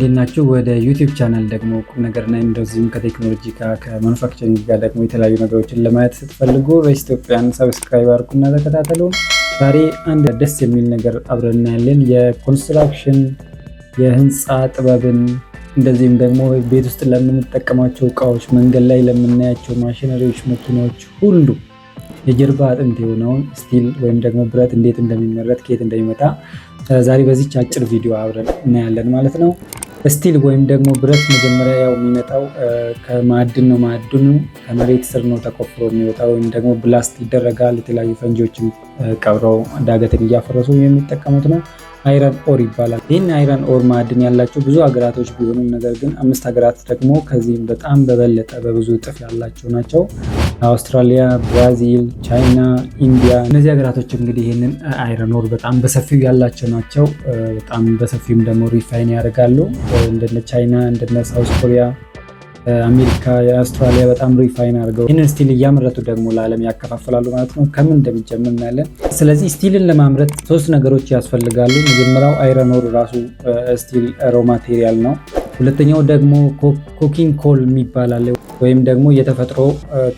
እንዴት ናችሁ? ወደ ዩቲዩብ ቻናል ደግሞ ቁም ነገርና እንደዚሁም ከቴክኖሎጂ ጋር ከማኑፋክቸሪንግ ጋር ደግሞ የተለያዩ ነገሮችን ለማየት ስትፈልጉ ሬስ ኢትዮጵያን ሰብስክራይብ አድርጉና ተከታተሉ። ዛሬ አንድ ደስ የሚል ነገር አብረን እናያለን። የኮንስትራክሽን የህንፃ ጥበብን እንደዚህም ደግሞ ቤት ውስጥ ለምንጠቀማቸው እቃዎች፣ መንገድ ላይ ለምናያቸው ማሽነሪዎች፣ መኪናዎች ሁሉ የጀርባ አጥንት የሆነውን ስቲል ወይም ደግሞ ብረት እንዴት እንደሚመረት ከየት እንደሚመጣ ዛሬ በዚች አጭር ቪዲዮ አብረን እናያለን ማለት ነው። ስቲል ወይም ደግሞ ብረት መጀመሪያ ያው የሚመጣው ከማዕድን ነው። ማዕድኑ ከመሬት ስር ነው ተቆፍሮ የሚወጣው ወይም ደግሞ ብላስት ይደረጋል። የተለያዩ ፈንጂዎችን ቀብረው ዳገትን እያፈረሱ የሚጠቀሙት ነው። አይረን ኦር ይባላል። ይህን አይረን ኦር ማዕድን ያላቸው ብዙ ሀገራቶች ቢሆኑም ነገር ግን 5 ሀገራት ደግሞ ከዚህም በጣም በበለጠ በብዙ እጥፍ ያላቸው ናቸው። አውስትራሊያ፣ ብራዚል፣ ቻይና፣ ኢንዲያ። እነዚህ ሀገራቶች እንግዲህ ይህንን አይረን ኦር በጣም በሰፊው ያላቸው ናቸው። በጣም በሰፊውም ደግሞ ሪፋይን ያደርጋሉ። እንደነ ቻይና፣ እንደነ ሳውዝ ኮሪያ፣ አሜሪካ፣ የአውስትራሊያ በጣም ሪፋይን አድርገው ይህንን ስቲል እያመረቱ ደግሞ ለዓለም ያከፋፍላሉ ማለት ነው። ከምን እንደሚጀምር እናያለን። ስለዚህ ስቲልን ለማምረት 3 ነገሮች ያስፈልጋሉ። መጀመሪያው አይረን ኦር ራሱ ስቲል ሮ ማቴሪያል ነው። ሁለተኛው ደግሞ ኮኪንግ ኮል የሚባል ወይም ደግሞ የተፈጥሮ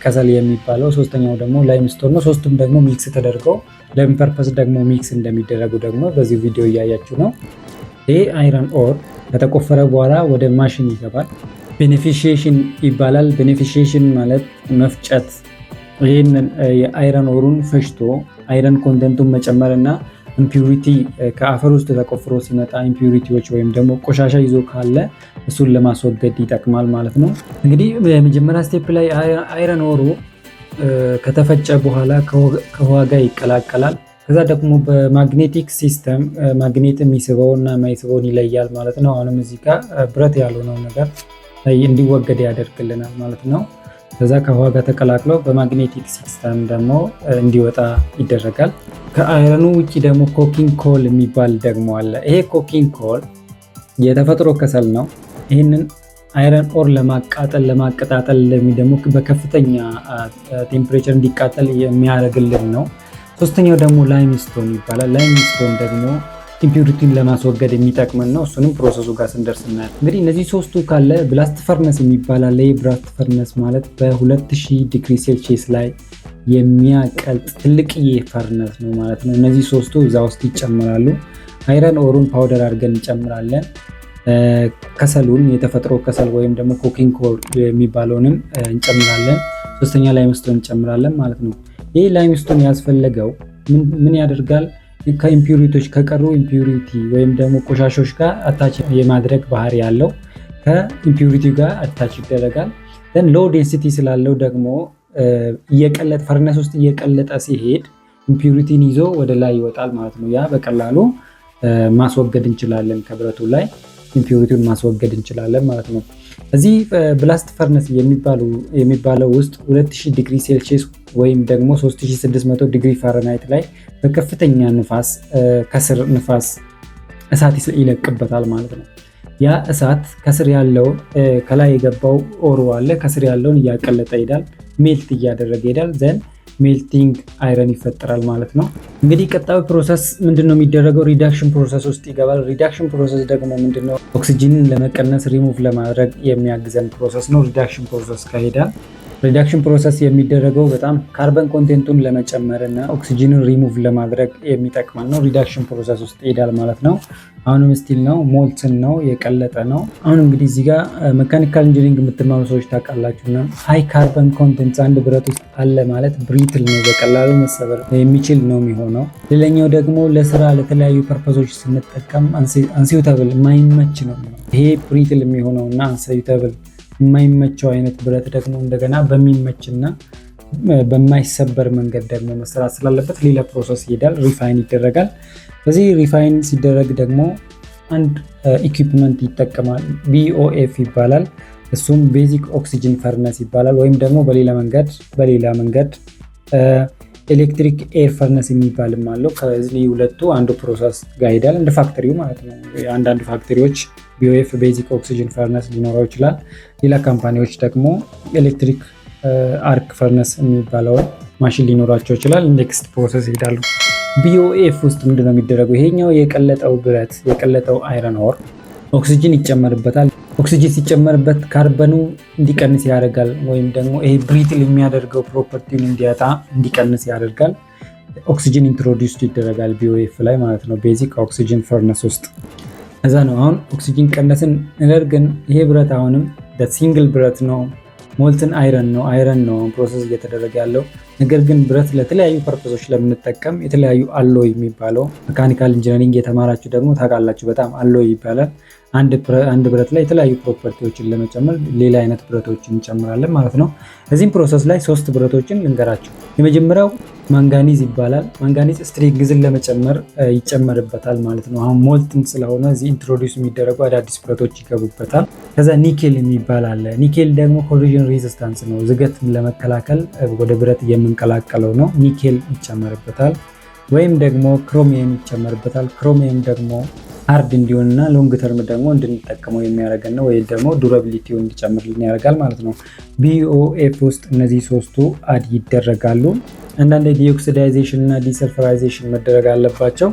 ከሰል የሚባለው። ሶስተኛው ደግሞ ላይምስቶን ነው። ሶስቱም ደግሞ ሚክስ ተደርገው ለምን ፐርፐስ ደግሞ ሚክስ እንደሚደረጉ ደግሞ በዚህ ቪዲዮ እያያችሁ ነው። ይህ አይረን ኦር ከተቆፈረ በኋላ ወደ ማሽን ይገባል። ቤኔፊሺዬሽን ይባላል። ቤኔፊሺዬሽን ማለት መፍጨት። ይህንን የአይረን ኦሩን ፈጭቶ አይረን ኮንተንቱን መጨመር እና ኢምፒውሪቲ ከአፈር ውስጥ ተቆፍሮ ሲመጣ ኢምፒውሪቲዎች ወይም ደግሞ ቆሻሻ ይዞ ካለ እሱን ለማስወገድ ይጠቅማል ማለት ነው። እንግዲህ የመጀመሪያ ስቴፕ ላይ አይረን ኦሩ ከተፈጨ በኋላ ከውሃ ጋር ይቀላቀላል። ከዛ ደግሞ በማግኔቲክ ሲስተም ማግኔት የሚስበውና የማይስበውን ይለያል ማለት ነው። አሁንም እዚህ ጋር ብረት ያልሆነው ነገር እንዲወገድ ያደርግልናል ማለት ነው። ከዛ ከውሃ ጋር ተቀላቅለው በማግኔቲክ ሲስተም ደግሞ እንዲወጣ ይደረጋል። ከአይረኑ ውጭ ደግሞ ኮኪንግ ኮል የሚባል ደግሞ አለ። ይሄ ኮኪንግ ኮል የተፈጥሮ ከሰል ነው። ይህንን አይረን ኦር ለማቀጣጠል ደግሞ በከፍተኛ ቴምፕሬቸር እንዲቃጠል የሚያደርግልን ነው። ሶስተኛው ደግሞ ላይምስቶን ይባላል። ላይምስቶን ደግሞ ኢምፒውሪቲን ለማስወገድ የሚጠቅመን ነው። እሱንም ፕሮሰሱ ጋር ስንደርስ እናያለን። እንግዲህ እነዚህ 3ቱ ካለ ብላስት ፈርነስ የሚባላል። ይህ ብላስት ፈርነስ ማለት በ2000 ዲግሪ ሴልሺየስ ላይ የሚያቀልጥ ትልቅዬ ፈርነስ ነው ማለት ነው። እነዚህ 3ቱ እዛ ውስጥ ይጨምራሉ። አይረን ኦሩን ፓውደር አድርገን እንጨምራለን። ከሰሉን የተፈጥሮ ከሰል ወይም ደግሞ ኮኪንግ ኮል የሚባለውንም እንጨምራለን። ሶስተኛ ላይምስቶን እንጨምራለን ማለት ነው። ይህ ላይምስቶን ያስፈለገው ምን ያደርጋል? ከኢምፒውሪቲዎች ከቀሩ ኢምፒውሪቲ ወይም ደግሞ ቆሻሾች ጋር አታች የማድረግ ባህሪ ያለው ከኢምፒውሪቲ ጋር አታች ይደረጋል። ሎ ዴንሲቲ ስላለው ደግሞ እየቀለጠ ፈርነስ ውስጥ እየቀለጠ ሲሄድ ኢምፒውሪቲን ይዞ ወደ ላይ ይወጣል ማለት ነው። ያ በቀላሉ ማስወገድ እንችላለን። ከብረቱ ላይ ኢምፒውሪቲውን ማስወገድ እንችላለን ማለት ነው። እዚህ ብላስት ፈርነስ የሚባለው ውስጥ 2000 ዲግሪ ሴልሺየስ ወይም ደግሞ 3600 ዲግሪ ፋረንሃይት ላይ በከፍተኛ ንፋስ ከስር ንፋስ እሳት ይለቅበታል ማለት ነው። ያ እሳት ከስር ያለው ከላይ የገባው ኦሩ አለ ከስር ያለውን እያቀለጠ ይሄዳል፣ ሜልት እያደረገ ይሄዳል። ዘን ሜልቲንግ አይረን ይፈጠራል ማለት ነው። እንግዲህ ቀጣዩ ፕሮሰስ ምንድነው የሚደረገው? ሪዳክሽን ፕሮሰስ ውስጥ ይገባል። ሪዳክሽን ፕሮሰስ ደግሞ ምንድነው? ኦክሲጂንን ለመቀነስ ሪሙቭ ለማድረግ የሚያግዘን ፕሮሰስ ነው። ሪዳክሽን ፕሮሰስ ካሄዳል። ሪዳክሽን ፕሮሰስ የሚደረገው በጣም ካርበን ኮንቴንቱን ለመጨመር እና ኦክሲጂንን ሪሙቭ ለማድረግ የሚጠቅመን ነው። ሪዳክሽን ፕሮሰስ ውስጥ ይሄዳል ማለት ነው። አሁንም ስቲል ነው፣ ሞልትን ነው፣ የቀለጠ ነው። አሁን እንግዲህ እዚህ ጋር ሜካኒካል ኢንጂኒሪንግ የምትማሩ ሰዎች ታውቃላችሁና ሃይ ካርበን ኮንቴንት አንድ ብረት ውስጥ አለ ማለት ብሪትል ነው፣ በቀላሉ መሰበር የሚችል ነው የሚሆነው። ሌላኛው ደግሞ ለስራ ለተለያዩ ፐርፐሶች ስንጠቀም አንሲዩታብል የማይመች ነው። ይሄ ብሪትል የሚሆነው እና አንሲዩታብል የማይመቸው አይነት ብረት ደግሞ እንደገና በሚመችና በማይሰበር መንገድ ደግሞ መሰራት ስላለበት ሌላ ፕሮሰስ ይሄዳል፣ ሪፋይን ይደረጋል። በዚህ ሪፋይን ሲደረግ ደግሞ አንድ ኢኩፕመንት ይጠቀማል፣ BOF ይባላል። እሱም ቤዚክ ኦክሲጅን ፈርነስ ይባላል። ወይም ደግሞ በሌላ መንገድ ኤሌክትሪክ ኤር ፈርነስ የሚባልም አለው። ከዚህ ሁለቱ አንዱ ፕሮሰስ ጋር ይሄዳል፣ እንደ ፋክተሪው ማለት ነው። አንዳንድ ፋክተሪዎች BOF ቤዚክ ኦክሲጅን ፈርነስ ሊኖረው ይችላል። ሌላ ካምፓኒዎች ደግሞ ኤሌክትሪክ አርክ ፈርነስ የሚባለው ማሽን ሊኖራቸው ይችላል። ኔክስት ፕሮሰስ ይሄዳሉ። BOF ውስጥ ምንድነው የሚደረገው? ይሄኛው የቀለጠው ብረት የቀለጠው አይረን ኦር ኦክሲጅን ይጨመርበታል። ኦክሲጅን ሲጨመርበት ካርበኑ እንዲቀንስ ያደርጋል፣ ወይም ደግሞ ይሄ ብሪትል የሚያደርገው ፕሮፐርቲውን እንዲቀንስ ያደርጋል። ኦክሲጅን ኢንትሮዲውስድ ይደረጋል BOF ላይ ማለት ነው፣ ቤዚክ ኦክሲጅን ፈርነስ ውስጥ። እዛ ነው አሁን ኦክሲጅን ቀነስን። ነገር ግን ይሄ ብረት አሁንም ሲንግል ብረት ነው፣ ሞልትን አይረን ነው ፕሮሰስ እየተደረገ ያለው። ነገር ግን ብረት ለተለያዩ ፐርፖሶች ለምንጠቀም የተለያዩ አሎይ የሚባለው መካኒካል ኢንጂነሪንግ የተማራችሁ ደግሞ ታውቃላችሁ። በጣም አሎይ ይባላል። አንድ ብረት ላይ የተለያዩ ፕሮፐርቲዎችን ለመጨመር ሌላ አይነት ብረቶችን እንጨምራለን ማለት ነው። እዚህም ፕሮሰስ ላይ 3 ብረቶችን ልንገራቸው። የመጀመሪያው ማንጋኒዝ ይባላል። ማንጋኒዝ ስትሬንግዝን ለመጨመር ይጨመርበታል ማለት ነው። አሁን ሞልትን ስለሆነ እዚህ ኢንትሮዲውስ የሚደረጉ አዳዲስ ብረቶች ይገቡበታል። ከዛ ኒኬል የሚባል አለ። ኒኬል ደግሞ ኮሮዥን ሬዚስታንስ ነው፣ ዝገትን ለመከላከል ወደ ብረት የምንቀላቀለው ነው። ኒኬል ይጨመርበታል። ወይም ደግሞ ክሮሚየም ይጨመርበታል። ክሮሚየም ደግሞ ሃርድ እንዲሆንና ሎንግ ተርም ደግሞ እንድንጠቀመው የሚያደርገን ነው፣ ወይም ደግሞ ዱራቢሊቲውን እንዲጨምርልን ያደርጋል ማለት ነው። BOF ውስጥ እነዚህ 3ቱ አድ ይደረጋሉ። አንዳንድ ዲኦክሲዳይዜሽን እና ዲሰልፈራይዜሽን መደረግ አለባቸው።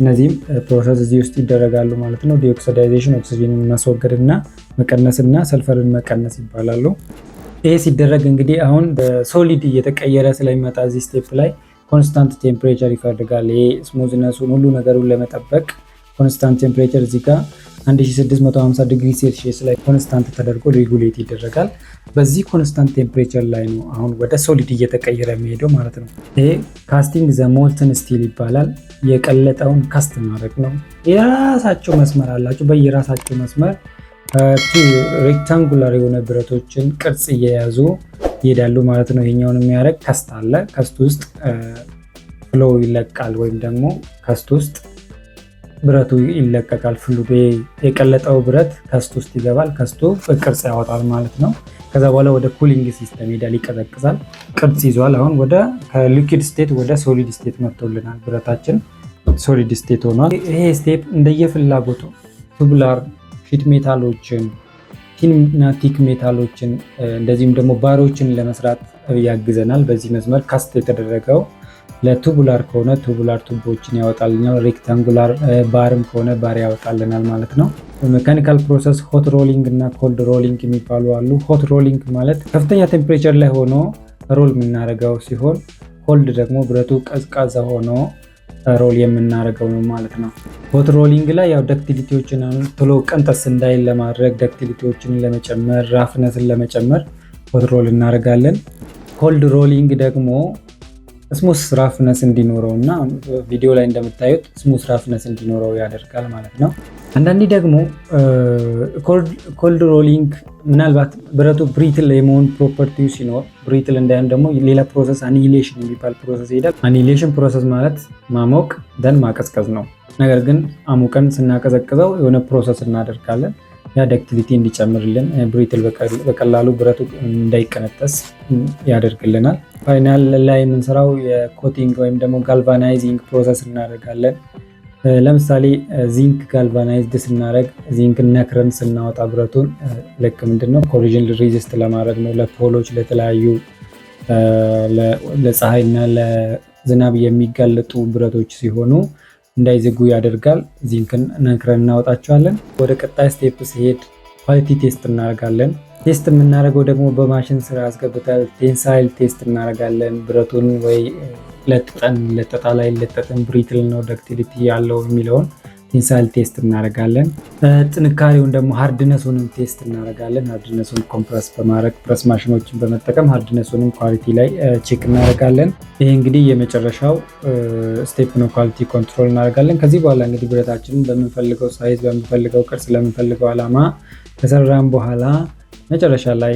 እነዚህም ፕሮሰስ እዚህ ውስጥ ይደረጋሉ ማለት ነው። ዲኦክሲዳይዜሽን ኦክሲጅንን ማስወገድና መቀነስና ሰልፈርን መቀነስ ይባላሉ። ይሄ ሲደረግ እንግዲህ አሁን በሶሊድ እየተቀየረ ስለሚመጣ እዚህ ስቴፕ ላይ ኮንስታንት ቴምፕሬቸር ይፈልጋል። ይሄ ስሙዝነሱን ሁሉ ነገሩን ለመጠበቅ ኮንስታንት ቴምፕሬቸር እዚህ ጋር 1650 ዲግሪ ሴልሺየስ ላይ ኮንስታንት ተደርጎ ሬጉሌት ይደረጋል። በዚህ ኮንስታንት ቴምፕሬቸር ላይ ነው አሁን ወደ ሶሊድ እየተቀየረ የሚሄደው ማለት ነው። ይሄ ካስቲንግ ዘ ሞልተን ስቲል ይባላል። የቀለጠውን ካስት ማድረግ ነው። የራሳቸው መስመር አላቸው። በየራሳቸው መስመር ሬክታንጉላር የሆነ ብረቶችን ቅርጽ እየያዙ ይሄዳሉ ማለት ነው። ይሄኛውን የሚያደርግ ከስት አለ። ከስት ውስጥ ፍሎ ይለቃል፣ ወይም ደግሞ ከስት ውስጥ ብረቱ ይለቀቃል። ፍሉድ የቀለጠው ብረት ከስት ውስጥ ይገባል። ከስቱ ቅርጽ ያወጣል ማለት ነው። ከዛ በኋላ ወደ ኩሊንግ ሲስተም ሄዳል፣ ይቀዘቅዛል፣ ቅርጽ ይዟል። አሁን ከሊኩዊድ ስቴት ወደ ሶሊድ ስቴት መጥቶልናል። ብረታችን ሶሊድ ስቴት ሆኗል። ይሄ ስቴፕ እንደየፍላጎቱ ቱቡላር ሺት ሜታሎችን ቲንና ቲክ ሜታሎችን እንደዚሁም ደግሞ ባሮችን ለመስራት ያግዘናል። በዚህ መስመር ካስት የተደረገው ለቱቡላር ከሆነ ቱቡላር ቱቦችን ያወጣልናል። ሬክታንጉላር ባርም ከሆነ ባር ያወጣልናል ማለት ነው። ሜካኒካል ፕሮሰስ ሆት ሮሊንግ እና ኮልድ ሮሊንግ የሚባሉ አሉ። ሆት ሮሊንግ ማለት ከፍተኛ ቴምፕሬቸር ላይ ሆኖ ሮል የምናደርገው ሲሆን፣ ኮልድ ደግሞ ብረቱ ቀዝቃዛ ሆኖ ሮል የምናደርገው ነው ማለት ነው። ሆት ሮሊንግ ላይ ያው ዳክቲሊቲዎችን ቶሎ ቀንጠስ እንዳይል ለማድረግ ዳክቲሊቲዎችን ለመጨመር ራፍነስን ለመጨመር ሆት ሮል እናደርጋለን። ኮልድ ሮሊንግ ደግሞ ስሙስ ራፍነስ እንዲኖረው እና ቪዲዮ ላይ እንደምታዩት ስሙስ ራፍነስ እንዲኖረው ያደርጋል ማለት ነው። አንዳንዴ ደግሞ ኮልድ ሮሊንግ ምናልባት ብረቱ ብሪትል የመሆን ፕሮፐርቲው ሲኖር ብሪትል እንዳይሆን ደግሞ ሌላ ፕሮሰስ አኒሂሌሽን የሚባል ፕሮሰስ ይሄዳል። አኒሂሌሽን ፕሮሰስ ማለት ማሞቅ ደን ማቀዝቀዝ ነው። ነገር ግን አሙቀን ስናቀዘቅዘው የሆነ ፕሮሰስ እናደርጋለን። ያ ዳክቲሊቲ እንዲጨምርልን ብሪትል በቀላሉ ብረቱ እንዳይቀነጠስ ያደርግልናል። ፋይናል ላይ የምንሰራው የኮቲንግ ወይም ደግሞ ጋልቫናይዚንግ ፕሮሰስ እናደርጋለን። ለምሳሌ ዚንክ ጋልቫናይዝድ ስናደርግ ዚንክ ነክረን ስናወጣ ብረቱን ልክ ምንድነው ኮሮዥን ሬዚስት ለማድረግ ነው። ለፖሎች ለተለያዩ ለፀሐይና ለዝናብ የሚጋለጡ ብረቶች ሲሆኑ እንዳይዘጉ ያደርጋል። ዚንክን ነክረን እናወጣቸዋለን። ወደ ቀጣይ ስቴፕ ሲሄድ ኳሊቲ ቴስት እናደርጋለን። ቴስት የምናደርገው ደግሞ በማሽን ስራ አስገብተን ቴንሳይል ቴስት እናደርጋለን። ብረቱን ወይ ለጠጣ ላይ ለጠጥን ብሪትል ነው ዳክቲሊቲ ያለው የሚለውን ቴንሳይል ቴስት እናደርጋለን። ጥንካሬውን ደግሞ ሃርድነሱንም ቴስት እናደርጋለን። ሃርድነሱን ኮምፕረስ በማድረግ ፕረስ ማሽኖችን በመጠቀም ሃርድነሱንም ኳሊቲ ላይ ቼክ እናደርጋለን። ይሄ እንግዲህ የመጨረሻው ስቴፕ ነው። ኳሊቲ ኮንትሮል እናደርጋለን። ከዚህ በኋላ እንግዲህ ብረታችንን በምንፈልገው ሳይዝ በምንፈልገው ቅርጽ ለምንፈልገው ዓላማ ከሰራን በኋላ መጨረሻ ላይ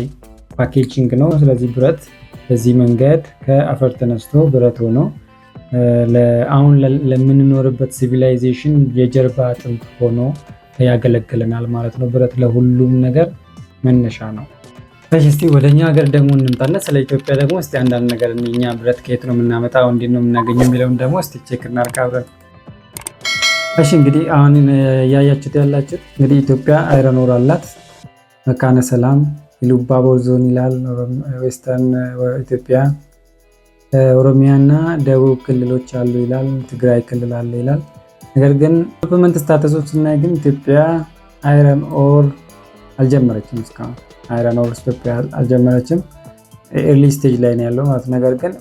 ፓኬጂንግ ነው። ስለዚህ ብረት በዚህ መንገድ ከአፈር ተነስቶ ብረት ሆኖ አሁን ለምንኖርበት ሲቪላይዜሽን የጀርባ አጥንት ሆኖ ያገለግለናል ማለት ነው። ብረት ለሁሉም ነገር መነሻ ነው። እስቲ ወደኛ ሀገር ደግሞ እንምጣና ስለ ኢትዮጵያ ደግሞ እስቲ አንዳንድ ነገር እኛ ብረት ከየት ነው የምናመጣው፣ እንዴት ነው የምናገኘው የሚለውን ደግሞ እስቲ ቼክ እናድርግ አብረን። እሺ እንግዲህ አሁን ያያችሁት ያላችሁት እንግዲህ ኢትዮጵያ አይረን ኦር አላት። መካነ ሰላም ኢሉባቦር ዞን ይላል። ዌስተርን ኢትዮጵያ ኦሮሚያ እና ደቡብ ክልሎች አሉ ይላል። ትግራይ ክልል አለ ይላል። ነገር ግን ዶክመንት ስታተሶች ስናይ ግን ኢትዮጵያ አይረን ኦር አልጀመረችም። እስካሁን አይረን ኦር ኢትዮጵያ አልጀመረችም። ኤርሊ ስቴጅ ላይ ነው ያለው ማለት። ነገር ግን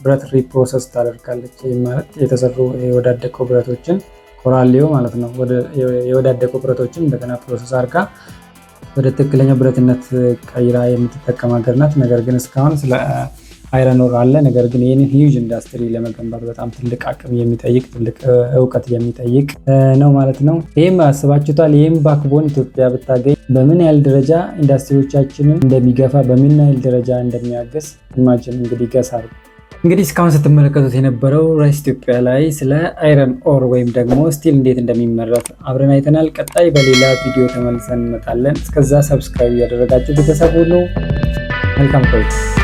ብረት ሪፕሮሰስ ታደርጋለች። ማለት የተሰሩ የወዳደቁ ብረቶችን ኮራሌዮ ማለት ነው የወዳደቁ ብረቶችን እንደገና ፕሮሰስ አድርጋ ወደ ትክክለኛ ብረትነት ቀይራ የምትጠቀም ሀገር ናት። ነገር ግን እስካሁን ስለ አይረን ኦር አለ። ነገር ግን ይህንን ሂውጅ ኢንዱስትሪ ለመገንባት በጣም ትልቅ አቅም የሚጠይቅ ትልቅ እውቀት የሚጠይቅ ነው ማለት ነው። ይህም አስባችሁታል? ይህም ባክቦን ኢትዮጵያ ብታገኝ በምን ያህል ደረጃ ኢንዱስትሪዎቻችንን እንደሚገፋ በምን ያህል ደረጃ እንደሚያገስ ኢማጂን እንግዲህ ገሳሩ። እንግዲህ እስካሁን ስትመለከቱት የነበረው ራይስ ኢትዮጵያ ላይ ስለ አይረን ኦር ወይም ደግሞ ስቲል እንዴት እንደሚመረት አብረን አይተናል። ቀጣይ በሌላ ቪዲዮ ተመልሰን እንመጣለን። እስከዛ ሰብስክራይብ ያደረጋችሁ ቤተሰብ ሁሉ መልካም ቆይታ